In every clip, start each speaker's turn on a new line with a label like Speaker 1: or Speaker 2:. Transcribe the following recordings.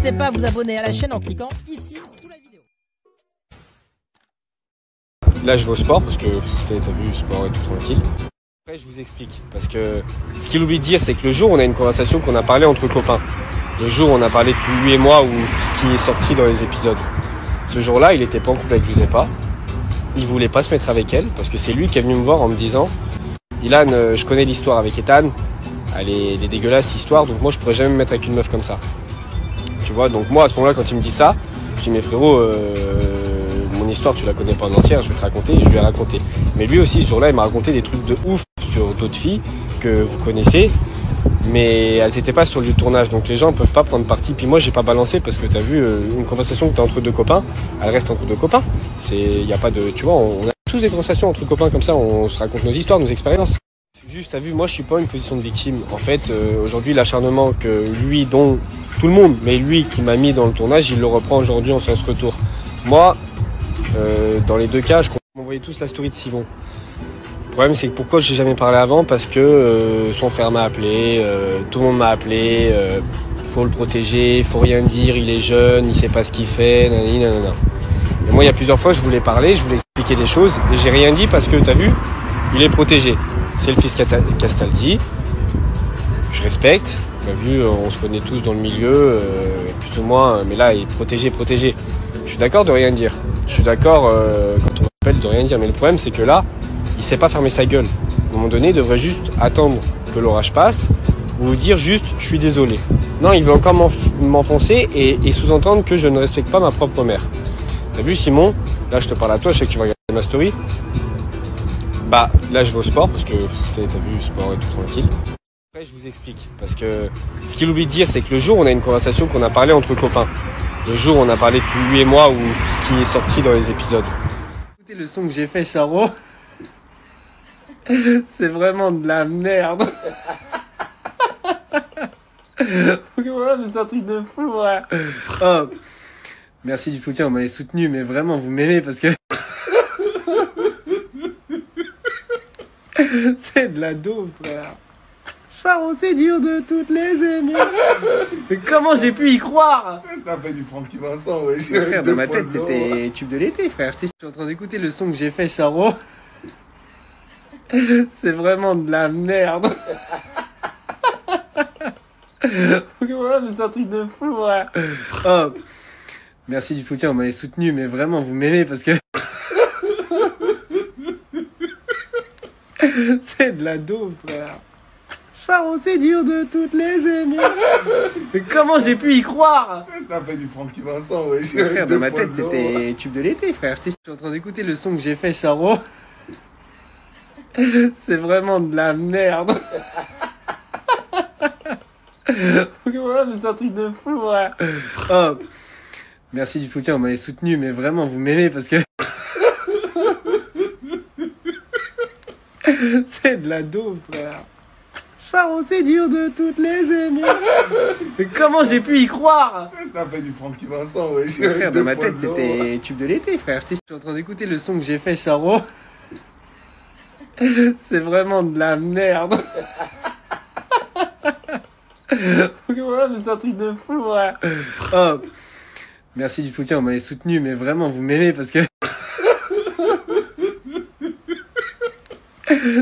Speaker 1: N'hésitez pas à vous abonner à la chaîne en cliquant ici sous la vidéo.
Speaker 2: Là, je vais au sport parce que t'as vu, sport et tout tranquille. Après, je vous explique parce que ce qu'il oublie de dire, c'est que le jour où on a une conversation qu'on a parlé entre copains, le jour où on a parlé de lui et moi ou ce qui est sorti dans les épisodes, ce jour-là, il était pas en couple avec Giuseppa. Il voulait pas se mettre avec elle parce que c'est lui qui est venu me voir en me disant Ilan, je connais l'histoire avec Ethan, elle est dégueulasse l'histoire, donc moi je pourrais jamais me mettre avec une meuf comme ça. Tu vois, donc moi à ce moment-là, quand il me dit ça, je dis mais frérot, mon histoire tu la connais pas en entière, je vais te raconter, et je lui ai raconté. Mais lui aussi ce jour-là, il m'a raconté des trucs de ouf sur d'autres filles que vous connaissez, mais elles étaient pas sur le lieu de tournage, donc les gens peuvent pas prendre parti. Puis moi j'ai pas balancé parce que t'as vu une conversation que t'as entre deux copains, elle reste entre deux copains. Y a pas de, tu vois, on a tous des conversations entre copains comme ça, on se raconte nos histoires, nos expériences. Juste, t'as vu, moi je suis pas une position de victime. En fait, aujourd'hui l'acharnement que lui, dont tout le monde, mais lui qui m'a mis dans le tournage, il le reprend aujourd'hui en sens retour. Moi, dans les deux cas, je m'envoyais tous la story de Simon. Le problème c'est que pourquoi j'ai jamais parlé avant, parce que son frère m'a appelé, tout le monde m'a appelé, faut le protéger, faut rien dire, il est jeune, il sait pas ce qu'il fait, nanana. Et moi il y a plusieurs fois je voulais parler, je voulais expliquer des choses, et j'ai rien dit parce que t'as vu, il est protégé. C'est le fils Castaldi, je respecte, t'as vu, on se connaît tous dans le milieu, plus ou moins, mais là il est protégé. Je suis d'accord de rien dire, je suis d'accord quand on m'appelle de rien dire, mais le problème c'est que là, il sait pas fermer sa gueule. À un moment donné, il devrait juste attendre que l'orage passe ou dire juste je suis désolé. Non, il veut encore m'enfoncer et sous-entendre que je ne respecte pas ma propre mère. T'as vu Simon? Là je te parle à toi, je sais que tu vas regarder ma story. Bah là je vais au sport parce que t'as vu, sport et tout tranquille. Après je vous explique parce que ce qu'il oublie de dire, c'est que le jour où on a une conversation qu'on a parlé entre copains, le jour où on a parlé de lui et moi ou ce qui est sorti dans les épisodes. Écoutez le son que j'ai fait, Charo. C'est vraiment de la merde. Ouais, mais c'est un truc de fou, ouais. Oh. Merci du soutien, vous m'avez soutenu, mais vraiment, vous m'aimez parce que... C'est de la dope, frère. Charo, c'est dur de toutes les aimer. Mais comment j'ai pu y croire?
Speaker 3: T'as fait du Francky Vincent, ouais.
Speaker 2: Frère, dans ma tête, c'était tube de l'été, frère. Je suis en train d'écouter le son que j'ai fait, Charo. C'est vraiment de la merde. Ouais, mais c'est un truc de fou, ouais. Oh. Merci du soutien, vous m'avez soutenu, mais vraiment, vous m'aimez parce que... C'est de la dope, frère. Charo, c'est dur de toutes les aimer. Mais comment j'ai pu y croire?
Speaker 3: T'as fait du Francky Vincent, ouais.
Speaker 2: Frère, dans ma tête, c'était tube de l'été, frère. Je suis en train d'écouter le son que j'ai fait, Charo. C'est vraiment de la merde. Ouais, mais c'est un truc de fou, ouais. Oh. Merci du soutien, vous m'avez soutenu, mais vraiment, vous m'aimez parce que... C'est de la dope, frère. Charo, c'est dur de toutes les aimer. Mais comment j'ai pu y croire?
Speaker 3: T'as fait du Francky Vincent, ouais.
Speaker 2: Frère, dans ma tête, c'était tube de l'été, frère. Je suis en train d'écouter le son que j'ai fait, Charo. C'est vraiment de la merde. Ouais, mais c'est un truc de fou, ouais. Oh. Merci du soutien, vous m'avez soutenu, mais vraiment, vous m'aimez parce que...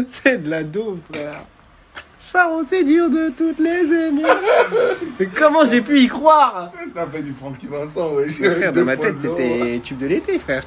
Speaker 2: C'est de la dope, frère. Charo, c'est dur de toutes les aimer. Mais comment j'ai pu y croire?
Speaker 3: T'as fait du Francky Vincent, ouais.
Speaker 2: Frère, dans ma tête, c'était tube de l'été, frère.